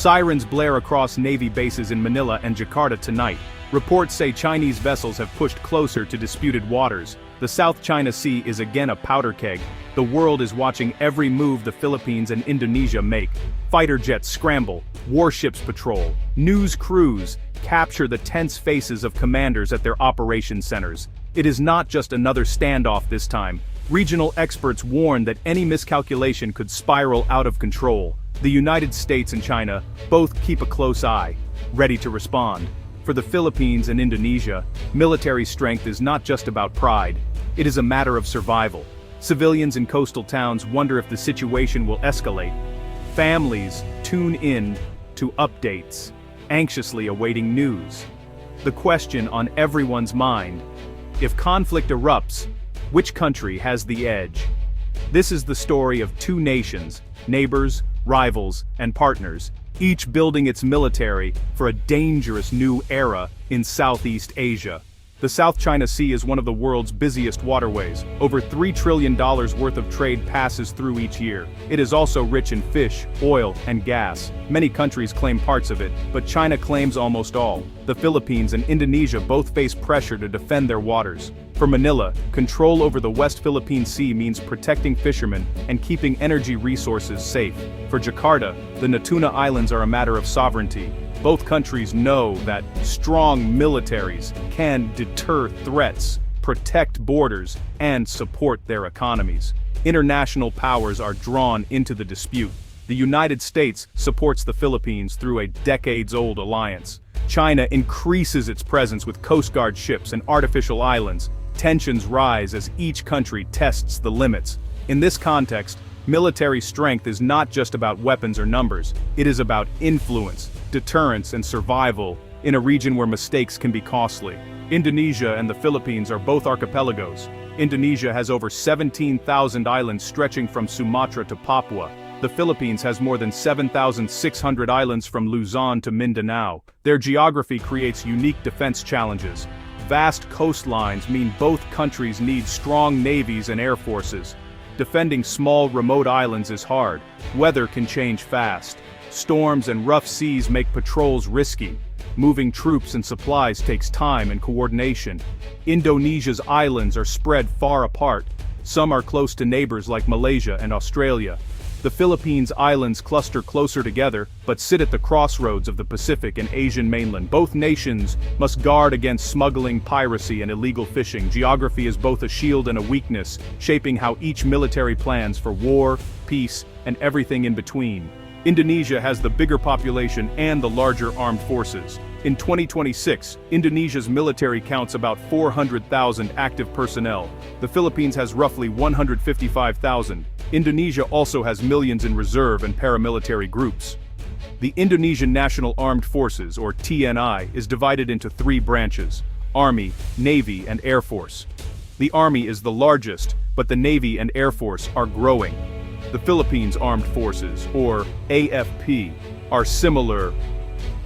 Sirens blare across Navy bases in Manila and Jakarta tonight. Reports say Chinese vessels have pushed closer to disputed waters. The South China Sea is again a powder keg. The world is watching every move the Philippines and Indonesia make. Fighter jets scramble, warships patrol, news crews capture the tense faces of commanders at their operations centers. It is not just another standoff this time. Regional experts warn that any miscalculation could spiral out of control. The United States and China both keep a close eye, ready to respond. For the Philippines and Indonesia, military strength is not just about pride. It is a matter of survival. Civilians in coastal towns wonder if the situation will escalate. Families tune in to updates, anxiously awaiting news. The question on everyone's mind: if conflict erupts, which country has the edge? This is the story of two nations, neighbors, rivals, and partners, each building its military for a dangerous new era in Southeast Asia. The South China Sea is one of the world's busiest waterways. Over $3 trillion worth of trade passes through each year. It is also rich in fish, oil, and gas. Many countries claim parts of it, but China claims almost all. The Philippines and Indonesia both face pressure to defend their waters. For Manila, control over the West Philippine Sea means protecting fishermen and keeping energy resources safe. For Jakarta, the Natuna Islands are a matter of sovereignty. Both countries know that strong militaries can deter threats, protect borders, and support their economies. International powers are drawn into the dispute. The United States supports the Philippines through a decades-old alliance. China increases its presence with Coast Guard ships and artificial islands. Tensions rise as each country tests the limits. In this context, military strength is not just about weapons or numbers. It is about influence, deterrence, and survival in a region where mistakes can be costly. Indonesia and the Philippines are both archipelagos. Indonesia has over 17,000 islands stretching from Sumatra to Papua. The Philippines has more than 7,600 islands from Luzon to Mindanao. Their geography creates unique defense challenges. Vast coastlines mean both countries need strong navies and air forces. Defending small, remote islands is hard. Weather can change fast. Storms and rough seas make patrols risky. Moving troops and supplies takes time and coordination. Indonesia's islands are spread far apart. Some are close to neighbors like Malaysia and Australia. The Philippines' islands cluster closer together, but sit at the crossroads of the Pacific and Asian mainland. Both nations must guard against smuggling, piracy, and illegal fishing. Geography is both a shield and a weakness, shaping how each military plans for war, peace, and everything in between. Indonesia has the bigger population and the larger armed forces. In 2026, Indonesia's military counts about 400,000 active personnel. The Philippines has roughly 155,000. Indonesia also has millions in reserve and paramilitary groups. The Indonesian National Armed Forces, or TNI, is divided into three branches: Army, Navy, and Air Force. The Army is the largest, but the Navy and Air Force are growing. The Philippines Armed Forces, or AFP, are similar: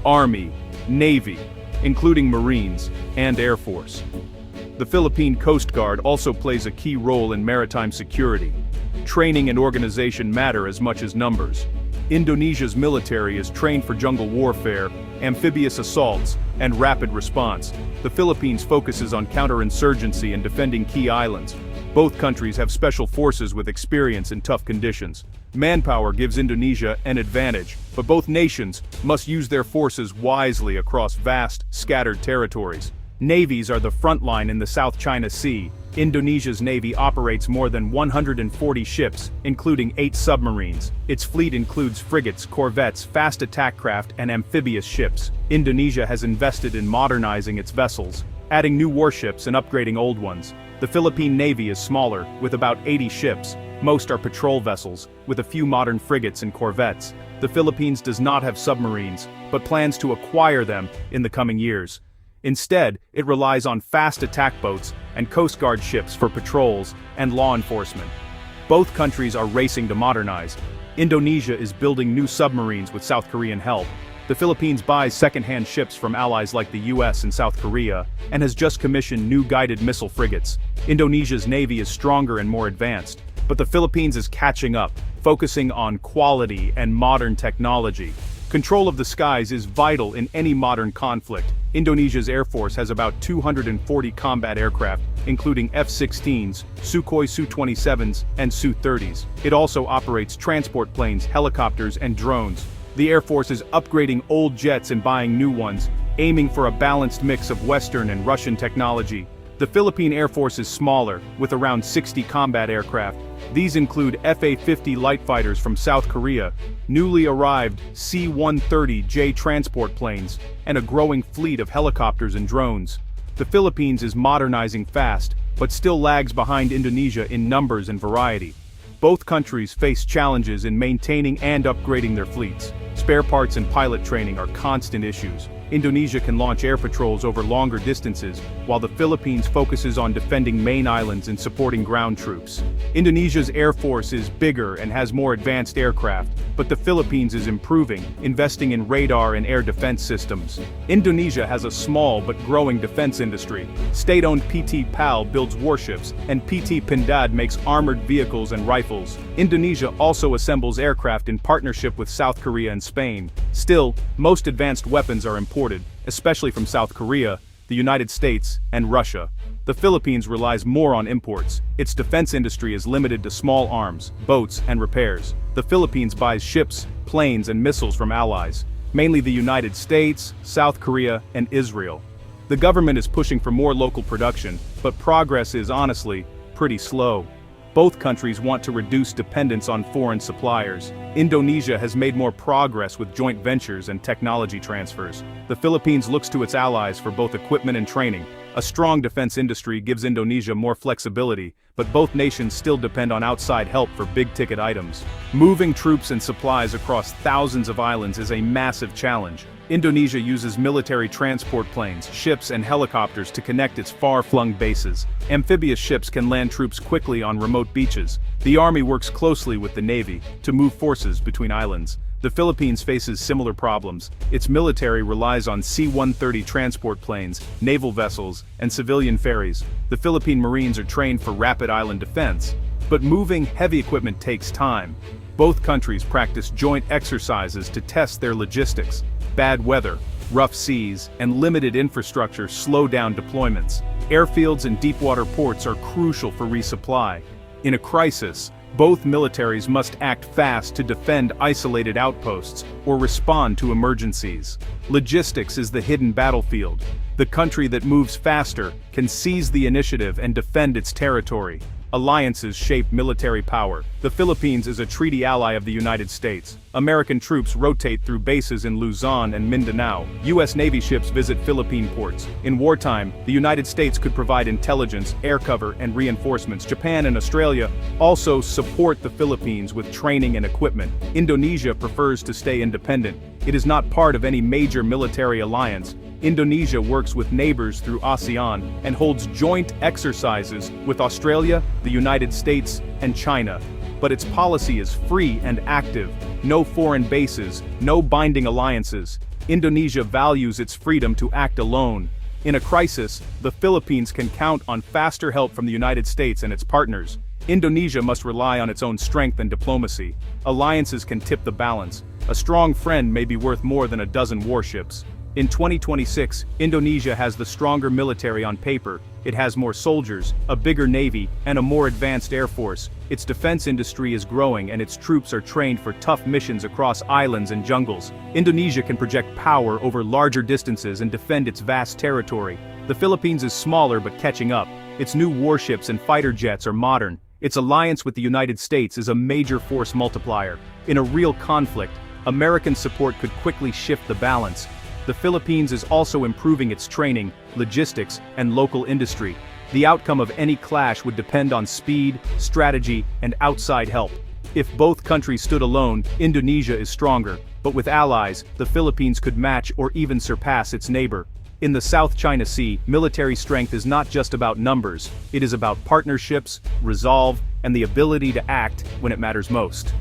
Army, Navy, including Marines, and Air Force. The Philippine Coast Guard also plays a key role in maritime security. Training and organization matter as much as numbers. Indonesia's military is trained for jungle warfare, amphibious assaults, and rapid response. The Philippines focuses on counterinsurgency and defending key islands. Both countries have special forces with experience in tough conditions. Manpower gives Indonesia an advantage, but both nations must use their forces wisely across vast, scattered territories. Navies are the front line in the South China Sea. Indonesia's navy operates more than 140 ships, including 8 submarines. Its fleet includes frigates, corvettes, fast attack craft, and amphibious ships. Indonesia has invested in modernizing its vessels, adding new warships and upgrading old ones. The Philippine Navy is smaller, with about 80 ships. Most are patrol vessels, with a few modern frigates and corvettes. The Philippines does not have submarines, but plans to acquire them in the coming years. Instead, it relies on fast attack boats and Coast Guard ships for patrols and law enforcement. Both countries are racing to modernize. Indonesia is building new submarines with South Korean help. The Philippines buys second-hand ships from allies like the US and South Korea, and has just commissioned new guided missile frigates. Indonesia's navy is stronger and more advanced, but the Philippines is catching up, focusing on quality and modern technology. Control of the skies is vital in any modern conflict. Indonesia's air force has about 240 combat aircraft, including F-16s, Sukhoi Su-27s, and Su-30s. It also operates transport planes, helicopters, and drones. The Air Force is upgrading old jets and buying new ones, aiming for a balanced mix of Western and Russian technology. The Philippine Air Force is smaller, with around 60 combat aircraft. These include Fa-50 light fighters from South Korea, newly arrived C-130J transport planes, and a growing fleet of helicopters and drones. The Philippines is modernizing fast, but still lags behind Indonesia in numbers and variety. Both countries face challenges in maintaining and upgrading their fleets. Spare parts and pilot training are constant issues. Indonesia can launch air patrols over longer distances, while the Philippines focuses on defending main islands and supporting ground troops. Indonesia's air force is bigger and has more advanced aircraft, but the Philippines is improving, investing in radar and air defense systems. Indonesia has a small but growing defense industry. State-owned PT PAL builds warships, and PT Pindad makes armored vehicles and rifles. Indonesia also assembles aircraft in partnership with South Korea and Spain. Still, most advanced weapons are imported, especially from South Korea, the United States, and Russia. The Philippines relies more on imports. Its defense industry is limited to small arms, boats, and repairs. The Philippines buys ships, planes, and missiles from allies, mainly the United States, South Korea, and Israel. The government is pushing for more local production, but progress is honestly pretty slow. Both countries want to reduce dependence on foreign suppliers. Indonesia has made more progress with joint ventures and technology transfers. The Philippines looks to its allies for both equipment and training. A strong defense industry gives Indonesia more flexibility, but both nations still depend on outside help for big-ticket items. Moving troops and supplies across thousands of islands is a massive challenge. Indonesia uses military transport planes, ships, and helicopters to connect its far-flung bases. Amphibious ships can land troops quickly on remote beaches. The Army works closely with the Navy to move forces between islands. The Philippines faces similar problems. Its military relies on C-130 transport planes, naval vessels, and civilian ferries. The Philippine Marines are trained for rapid island defense. But moving heavy equipment takes time. Both countries practice joint exercises to test their logistics. Bad weather, rough seas, and limited infrastructure slow down deployments. Airfields and deepwater ports are crucial for resupply. In a crisis, both militaries must act fast to defend isolated outposts or respond to emergencies. Logistics is the hidden battlefield. The country that moves faster can seize the initiative and defend its territory. Alliances shape military power. The Philippines is a treaty ally of the United States. American troops rotate through bases in Luzon and Mindanao. U.S. Navy ships visit Philippine ports. In wartime, the United States could provide intelligence, air cover, and reinforcements. Japan and Australia also support the Philippines with training and equipment. Indonesia prefers to stay independent. It is not part of any major military alliance. Indonesia works with neighbors through ASEAN and holds joint exercises with Australia, the United States, and China. But its policy is free and active. No foreign bases, no binding alliances. Indonesia values its freedom to act alone. In a crisis, the Philippines can count on faster help from the United States and its partners. Indonesia must rely on its own strength and diplomacy. Alliances can tip the balance. A strong friend may be worth more than a dozen warships. In 2026, Indonesia has the stronger military on paper. It has more soldiers, a bigger navy, and a more advanced air force. Its defense industry is growing and its troops are trained for tough missions across islands and jungles. Indonesia can project power over larger distances and defend its vast territory. The Philippines is smaller but catching up. Its new warships and fighter jets are modern. Its alliance with the United States is a major force multiplier. In a real conflict, American support could quickly shift the balance. The Philippines is also improving its training, logistics, and local industry. The outcome of any clash would depend on speed, strategy, and outside help. If both countries stood alone, Indonesia is stronger, but with allies, the Philippines could match or even surpass its neighbor. In the South China Sea, military strength is not just about numbers, it is about partnerships, resolve, and the ability to act when it matters most.